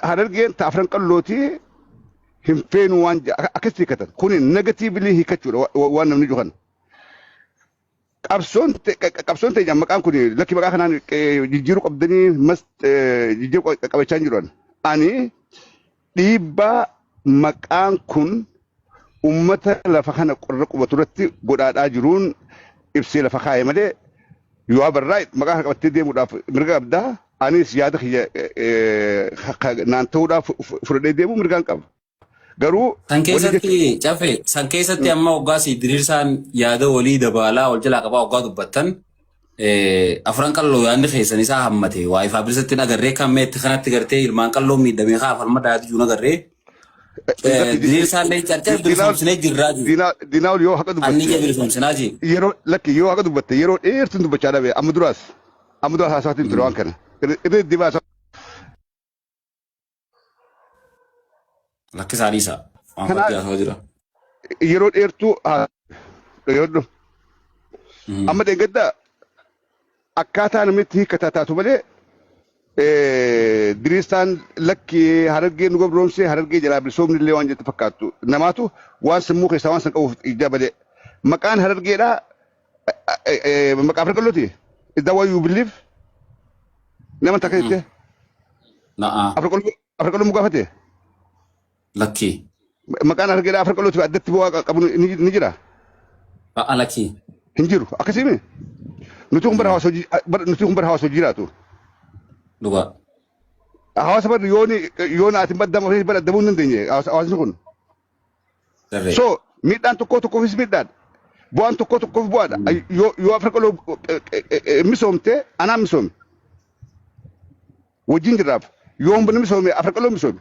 Harargeen taafran qallooti hin feenu waan akkasii hiikatan kun negatiivili hiikachuudha waan namni juhan qabsoon ta'e maqaan kun lakki maqaa kanaan jijjiiruu qabdanii mas jijjiiruu qabachaa jiran ani dhiibbaa maqaan kun ummata lafa kana qorra qubatu irratti godhaadhaa jiruun ibsee lafa kaa'e malee yoo barraa maqaa kana qabattee deemuudhaaf mirga qabdaa anis yaada kiyya naan ta'uudhaaf fudhadhee deemuu mirgaan qaba. Garuu san keessatti amma waggaas diriirsaan yaada walii dabalaa wal jalaa qabaa waggaa dubbattan afran qalloo yaadni keessan isaa hammate waa ifaa bilisatti nagarree kan meetti kanatti gartee ilmaan qalloo miidhamee kaa falma daadii juu nagarree diriirsaan lee carcar bilisomsinee jirraa jiru. Diinaawul yoo haqa dubbatte. Anni bilisomsinaa jiru. Yeroo lakki yoo haqa dubbatte yeroo dheertuun dubbachaa dhabe amma duraas haasawaatiin ture waan kana. Irra dibaa Lakki Salisa. Yeroo dheertuu yeroo amma deeggadda akkaataa namitti hiikkataa taatu malee diriirsaan lakki Harargee nu gabroomsee Harargee jalaa bilisoomni illee waan jettu fakkaattu namaatu waan sammuu keessaa waan san qabuuf ijaa malee maqaan Harargeedhaa maqaa Afran qallooti. Is that what you believe? Nama takka jettee? Afran qalloo mugaafate? Lakki. Maqaan Harargeedhaa Afran qallooti addatti bu'aa qabu ni jira? Lakki. Hin jiru akkasiimi. Nuti kun bara hawaasa hojii jiraatu. Dhugaa. Hawaasa bara yoon ati baddama ofii bara addabuu hin dandeenye hawaasni kun. So miidhaan tokkoof miidhaan bu'aan tokkoof bu'aadha. Yoo Afran qalloo misoomte anaan misoome. Wajjin jiraaf yoo humna misoome Afran qalloo misoome.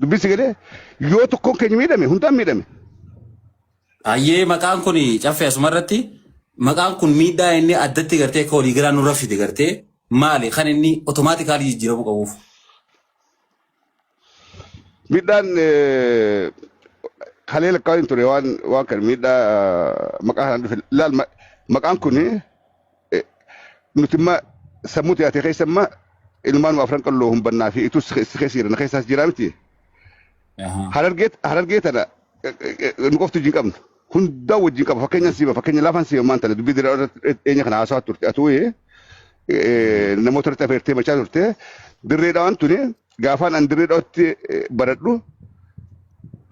Dubbisi galee yoo tokkoon keenya miidhame hundaan miidhame. Ayyee maqaan kun caffee asumarratti maqaan kun miidhaa inni addatti gartee akka walii garaa nurra fide gartee maali kan inni otomaatikaalii jijjiiramuu qabuuf? Miidhaan kalee lakkaa'in ture waan kan miidhaa maqaa kanaan dhufe laal maqaan kun nuti immoo sammuu dhiyaate keessa immoo ilmaan Afran qalloo humbannaa fi itus keessa jiran keessaas jiraa miti. Harargee tana nu qoftu wajjin qabnu hundaa wajjin qaba fakkeenya laafaan siiba maan tana dubbii dira eenyu kana haasawaa turte atuu namoota irratti afeertee machaa turte dirreedhaan tuni gaafaan an dirreedhaatti baradhu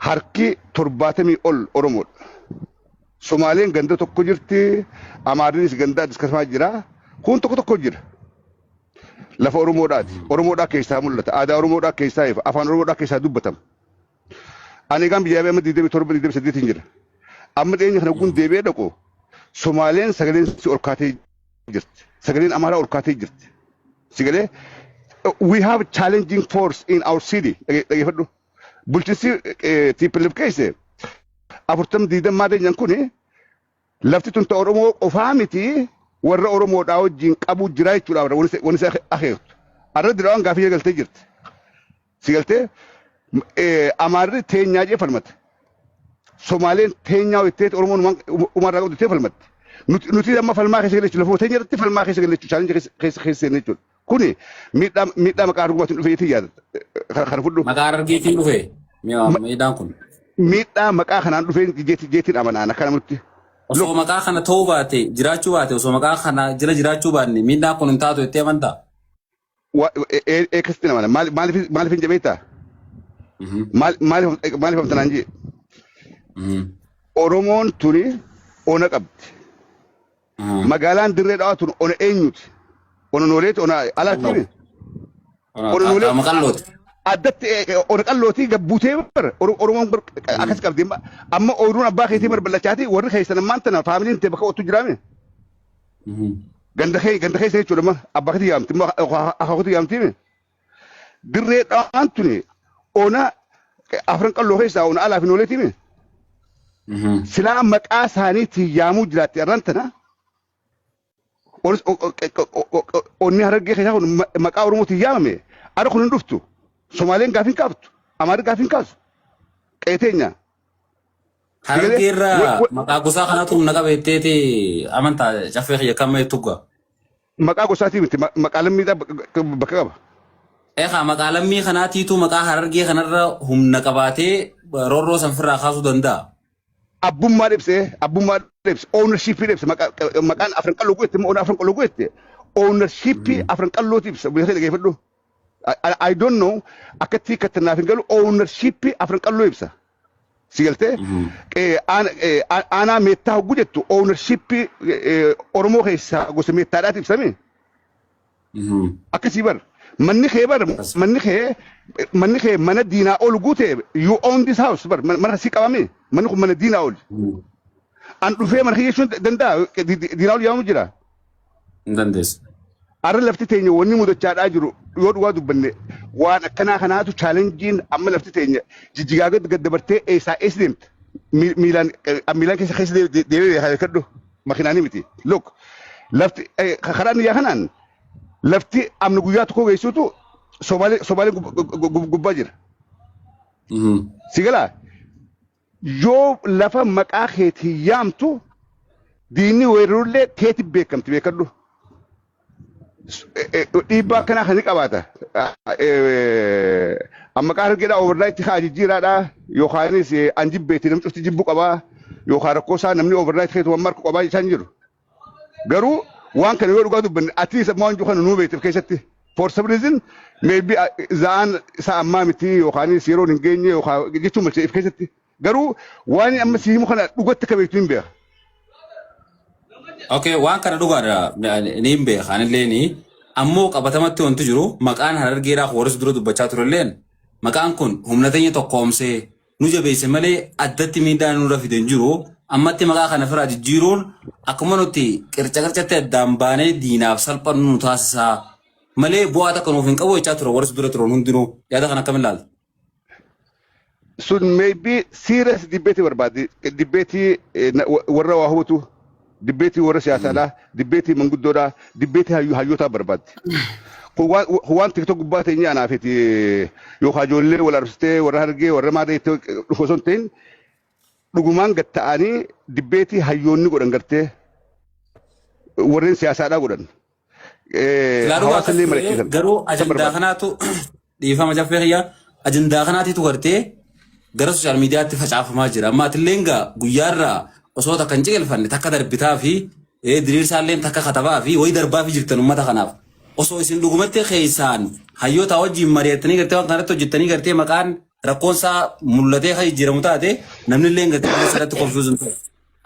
harki 70 ol Oromoodha. Somaaleen ganda tokko jirti Amaarinis ganda diskasaa jira kun tokko jira. Lafa Oromoodhaa keessaa mul'ata aadaa Oromoodhaa keessaa afaan Oromoodhaa keessaa dubbatama. Ani kan biyya amma 27 jira. Amma dhiyeenya kana kun deebi'ee dhaqu Somaaleen sagaleen si ol kaatee jirti. Sagaleen Amaaraa ol kaatee jirti. Sagalee we have challenging force in our city. Dhageeffadhu. Bulchiinsi TPLF keessa 40 maadeenyaan kun lafti tun ta'u Oromoo qofaa miti warra Oromoodhaa wajjin qabu jira jechuudha. Wanni isa akeektu. Arra diraan gaafii galtee jirti. Sigaltee Amaarri teenyaa jee falmata. Somaaleen teenyaa hojjettee Oromoon umarraa qabdu falmatti. Nuti amma falmaa keessa galchuu lafoo teenya irratti falmaa keessa galchuu chaalenjii keessa seenee jechuudha. Kuni miidhaa maqaa Harargeetiin dhufe jettee yaada. Kana fudhu. Maqaa Harargeetiin dhufe miidhaan kun. Miidhaa maqaa kanaan dhufe jeetiin amanaan akkana nutti. Osoo maqaa kana ta'uu baate jiraachuu baate osoo maqaa kana jira jiraachuu baanne miidhaan kun hin taatu jettee amantaa? Eekkasitti amana maaliif hin jabeettaa? Maaliif amtanaan jee? Oromoon tuni ona qabdi. Magaalaan dirree dhawaa tun ona eenyuti? Ona nooleeti ona alaatti. Ona nooleeti. Addatti ona qallooti gabbuutee bara Oromoon akkas qabdi. Amma ooyiruun abbaa keetii barballachaati warri keessan ammaan tana faamiliin ta'e bakka ottu jiraame. Ganda keessa jechuudha abbaa keetii yaamti akaakootii yaamti. Dirree dhawaan tuni ona Afran qalloo keessaa ona alaa fi nooleeti. Silaa maqaa isaaniitiin yaamuu jiraatti arraan tana. Onni Harargee keessaa kun maqaa Oromootiin yaamame ara kun hin dhuftu. Somaaleen gaafin kaaftu. Amaarri gaafin kaasu. Qeeteenya. Harargee irraa maqaa gosaa kanaatu humna qabeetteeti amantaa caffee kiyya kamma tugga. Maqaa gosaatii miti maqaa lammiidhaa bakka qaba. maqaalamii kanaatiitu maqaa harargee kanarra humna qabaatee roorroo sanfirraa kaasuu danda'a. Abbummaa ibse ownership ibse maqaan afran qalloo go'ette moo afran qalloo go'ette ownership afran qalloo ibse biyya ta'e geeffadhu. I don't know akkatti kattanaaf hin galu ownership afran qalloo ibsa. Sigalte ana meettaa hoggu jettu ownership Oromoo keessaa gosa meettaadhaati ibsame. Akkasii bar manni kee mana diinaa ol guute you own this house bar mana si qabame manni kun mana diinaa ol. An dhufee mana kee jechuun danda'a diinaa ol yaamu jira. Dandeessa. Arra lafti teenya wanni mudachaadhaa jiru yoo dhugaa dubbanne waan akkanaa kanaatu chaalenjiin amma lafti teenya jijjigaa gad dabartee eessaa ees deemte miilaan keessa deemee kadhu makiinaanii miti. Look lafti karaa niyyaa kanaan lafti amna guyyaa tokko geessuutu Somaalee gubbaa jira. Sigalaa yoo lafa maqaa keetii yaamtu diinni weerarullee keeti beekamti beekadhu. Dhiibbaa akkanaa kan qabaata. Amma maqaa hargeedhaa overnight haa jijjiiraadhaa yookaanis anjibbeetii namni cufti jibbuu qabaa yookaan rakkoo isaa namni overnight keetu waan marku qabaa jechaan jiru. Garuu waan kana yoo dhugaa dubbanne ati isa waan jiru kana nuu beekteef keessatti for some reason maybe za'aan isaa ammaa miti yookaanis yeroo hin geenye yookaan jechuun malcheef keessatti garuu waan amma si himu kana dhugatti akka beektu hin beeka. Okay, waan kana dhugaadha ni hin beekan illee ammoo qabatamatti wanti jiru maqaan harargeedhaa warris dura dubbachaa turelleen maqaan kun humna teenya tokkoomsee nu jabeesse malee addatti miidhaa nurra fiden jiru ammatti maqaa kana firaa jijjiiruun akkuma nuti qircatti addaan baanee diinaaf salphannu nu taasisaa malee bu'aa takka nuuf hin qabu jechaa ture warris dura turan hundinuu yaada kan akkamiin ilaalta. Sun maybe serious debate barbaade debate warra waa hubatu. Dibbeetii warra siyaasaadhaa, dibbeetii manguddoodhaa, dibbeetii hayyootaa barbaadde. Waan tiktok gubbaa teenyaa anaafiti yookaan ijoollee wal arsitee warra hargee warra maatii itti dhufu osoo hin ta'in dhugumaan gad ta'anii dibbeetii hayyoonni godhan gartee warreen siyaasaadhaa godhan. Hawaasallee mari'atan. Garuu ajandaa kanaatu dhiifama jaffee xiyyaa ajandaa kanaatiitu gartee gara sooshaal miidiyaatti facaafamaa jira. Ammaatiillee guyyaarraa osoo takka hin ciqilfanne takka darbitaa fi diriirsaalleen takka katabaa fi wayi darbaa fi jirtan uummata kanaaf osoo isin dhugumatti keessaan hayyoota wajjin mari'attanii gartee waan kanatti hojjettanii gartee maqaan rakkoonsaa mul'atee kan jijjiiramu taate namni illee gartee irratti konfiyuuzin ta'e.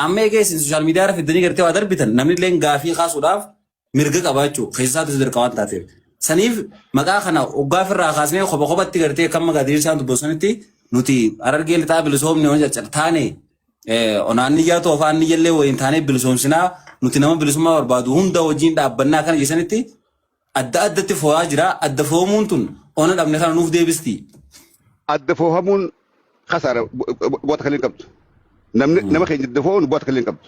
Amma eegee isin sooshaal miidiyaa irra fiddanii gartee waa darbitan namni illee gaafii kaasuudhaaf mirga qabaachuu keessaatu dirqa waan taateef. Saniif maqaa kana hoggaa ofirraa kaasnee kophatti gartee kan maqaa diriirsaan dubbisanitti nuti harargee lixaa bilisoomne waan taane onaanni yaa ta'u afaan illee waliin taanee bilisoomsinaa nuti nama bilisummaa barbaadu hunda wajjin dhaabbannaa kana keessanitti adda addatti foo'aa jira adda foo'amuun tun ona dhabne kana nuuf deebisti. Adda foo'amuun kasaara bu'aata kan hin qabdu. Nama keenya adda foo'amuun bu'aata kan hin qabdu.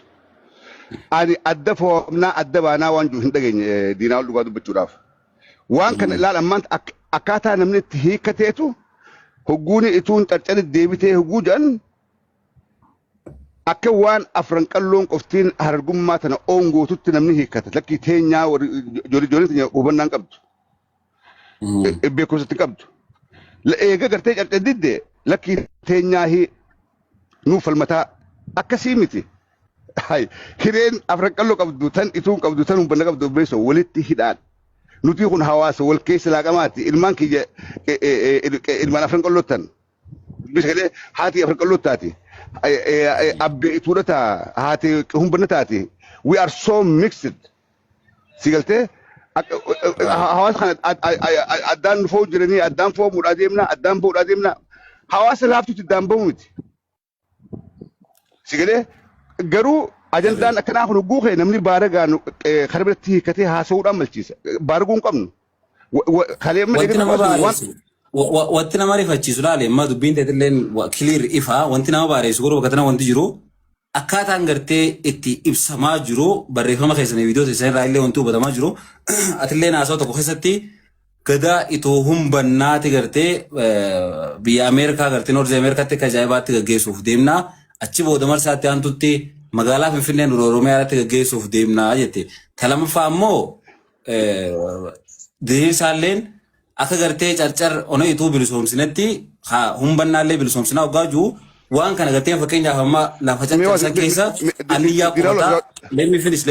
Ani adda foo'amnaa adda baanaa waan jiru hin dhageenye diinaa ol dhugaa dubbachuudhaaf. Waan kana ilaalammaan akkaataa namni itti hiikkateetu hogguun ituun carcarri deebitee hogguu jedhan akka waan afran qalloon qoftiin harargummaa tana oongootutti namni hiikkata lakkii teenyaa ijoolleen teenya hubannaan qabdu. Beekumsatti qabdu. Eega gartee carcarri didde lakkii teenyaa nuuf falmataa akkasii miti. Hireen afran qalloo qabdu tan ituun qabdu tan hubanna qabdu beesoo walitti hidhaan. Nuti kun hawaasa wal keessa laaqamaati ilmaan kiyya ilmaan afran qalloo tan. Bisalee haati afran qalloo taati. Abbe ituudhata haati humbanna taati. We are so mixed. Sigaltee hawaasa kana addaan foo'u jiranii addaan foo'amuudhaa deemna addaan ba'uudhaa deemna hawaasa laaftutti addaan ba'u miti. Sigalee garuu ajandaan akkanaa kun guukee namni baaragaan karaa biratti hiikkatee haasa'uudhaan malchiisa. Baaraguu hin qabnu. Wanti nama rifachiisu laale amma dubbiin teetilleen kiliir ifaa wanti nama baareessu garuu bakka tana wanti jiru akkaataan gartee itti ibsamaa jiru barreeffama keessanii viidiyoo keessanii irraa illee wanti hubatamaa jiru atillee naasoo tokko keessatti gadaa itoo humbannaati gartee biyya Ameerikaa gartee Noorzi Ameerikaatti akka ajaa'ibaatti gaggeessuuf deemnaa achi booda marsaatti aantutti magaalaa Finfinnee Oromiyaatti gaggeessuuf deemnaa jette. Talamaffaa ammoo diriirsaalleen akka gartee carcar ona ituu bilisoomsinetti humbannaallee bilisoomsinaa waggaa jiru waan kana gartee fakkeenyaaf amma lafa carcarsan keessa aniyyaa qubataa let me finish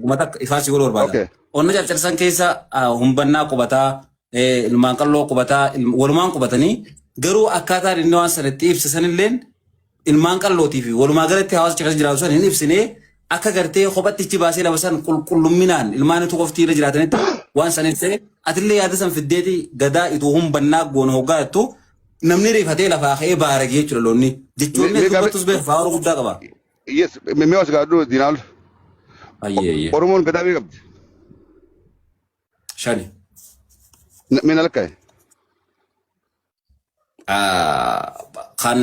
ummata ifaasi godhu barbaada onna carcarsan keessa humbannaa qubataa ilmaan qalloo qubataa walumaan qubatanii garuu akkaataan inni waan sanatti ibsisanilleen ilmaan qallootii fi walumaa galatti hawaasa keessa jiraatu san hin ibsinee akka gartee kophattichi baasee lafa san qulqullumminaan ilmaan ituu qoftiirra jiraatanitti waan san ibsee atillee yaada san fiddeeti gadaa ituu humbannaa goona hoggaa jettu namni rifatee lafaa ka'ee baaragee jechuudha loonni jechuun dubbattus beeku faawara guddaa qaba. Yes, mee as gaadhu diinaal. Oromoon gadaa bee qabdi. Shani. Mee na lakkaa'e. Kan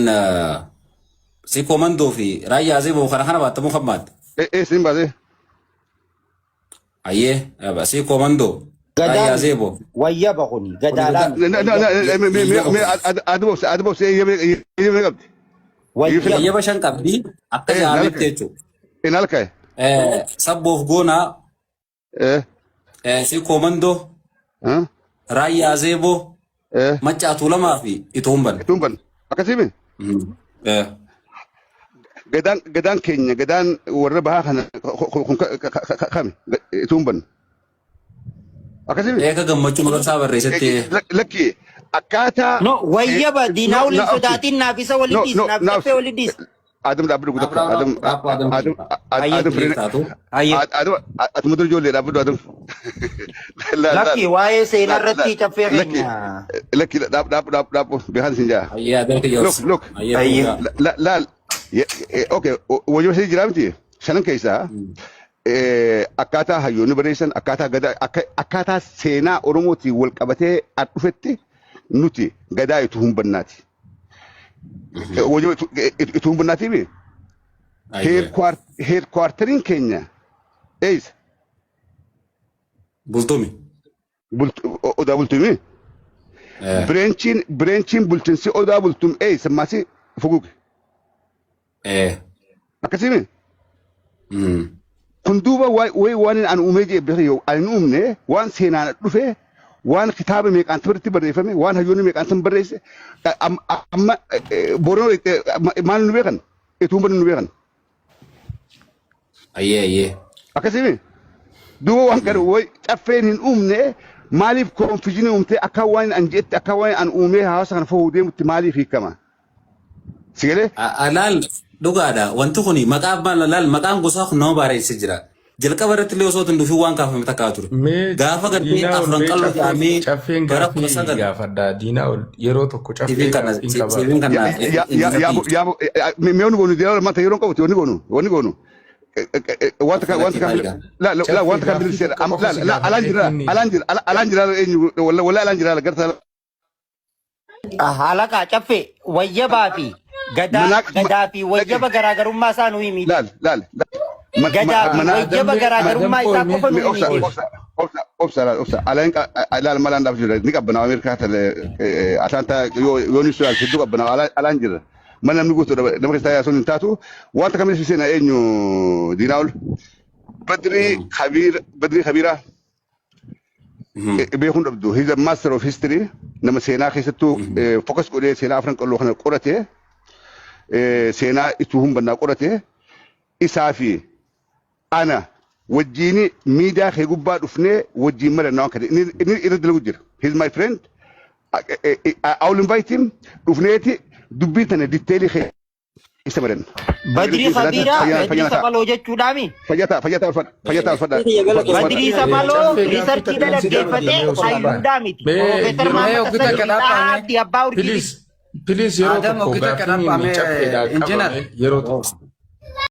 si komandoo fi raayyaa asii boo kana baatamu kan maadde. Siin baasee. Ayyee si komandoo. Raayyaa asii boo. Wayya bakuni gadaalaan. Adboos eeyyamee qabdi. Wayya bashan qabdi akka jaametti jechuudha. Inni halkaa'e. Sabboof goonaa. Si komandoo. Raayyaa asii boo. Macaatuu lamaa fi ituumban. Ituumban akkasiimi. Gadaan keenya gadaan warra bahaa kana kami ituumban. Akkasiimi. Eega gammachuu maqaan isaa barreessatti. Lakki akkaataa. No wayyaba diinaa waliin sodaatiin naaf isa waliin dhiis naaf taffee waliin dhiis. Adam dhaabbatu guddaa Adam firee ati mudur ijoollee dhaabbatu Adam. Lakki waa'ee seenaa irratti taffee keenya. Lakki dhaabbu beekan isin jaa. Ayyaa adeemka yoos. Look laal okay wajjin asii jira miti shanan keessaa akkaataa hayyoonni barreessan akkaataa seenaa Oromootiin wal qabatee dhufetti nuti gadaa itti humbannaati. Itti humbannaati bi heerkwaartariin keenya eessa? Bultumi. Odaa bultumi. Bireenchiin bulchiinsi odaa bultum eessa maasii fuguuge. Akkasimi. Kun duuba waan an uumee jee beekne yoo an uumne waan seenaan dhufe waan kitaaba meeqaan irratti barreeffame waan hayyoonni meeqaan san barreesse amma boronoo maal nu beekan ituumban nu beekan. Ayyee. Akkasimi. Duuba waan kana caffeen hin uumne maaliif koonfijinii uumtee akka waan an jeetti akka waan an uumee hawaasa kana fa'uu deemutti maaliif hiikama? Sigalee? Alaal dhugaadha wanti kuni maqaan gosaa kun nama barreessee jira. Jalqaba irratti illee osoo hin dhufin waan kaafame takkaa ture. Gaafa gartee afran qal'oo ta'amee bara kuma sagal. Gaafadha diinaa yeroo tokko caffee kana. Mee goonu diinaa maanta yeroo qabuti wanni goonu. Wanta kan bilisa alaan jira eenyu walla alaan jira garta. Halaqa caffee wayyabaa fi gadaa fi wayyaba garaagarummaa isaa nu himi. Laal. Gadaa wayyaba garaagarummaa isaa qofa nu himi. Obsa. Laal malaan dhaaf jira ni qabbana Ameerikaa tale Atlanta yoo ni su'aal hedduu qabbana alaan jira. Mana namni guutuu nama keessaa yaasuun hin taatu wanta kamitti seenaa eenyu diinaa'ul Badrii Kabiraa beekuun dhabdu he's a master of history nama seenaa keessattuu focus godhee seenaa afran qalloo kana qorate seenaa itti humbannaa qorate isaa fi ana wajjiin miidiyaa kee gubbaa dhufnee wajjiin marannaa waan kana inni irra dalagu jira he's my friend I will invite him dhufneeti dubbii tana ditteelii kee isa maran. Badrii Kabiraa Badrii Sapaloo jechuudhaami. Fayyataa ulfadha. Badrii Sapaloo riisarchii dhaggeeffatee hayyuudhaa miti. Profeesar Maamad Abbaa Urjii. Please yeroo tokko gaaffiin caffeedhaa qabame yeroo tokko.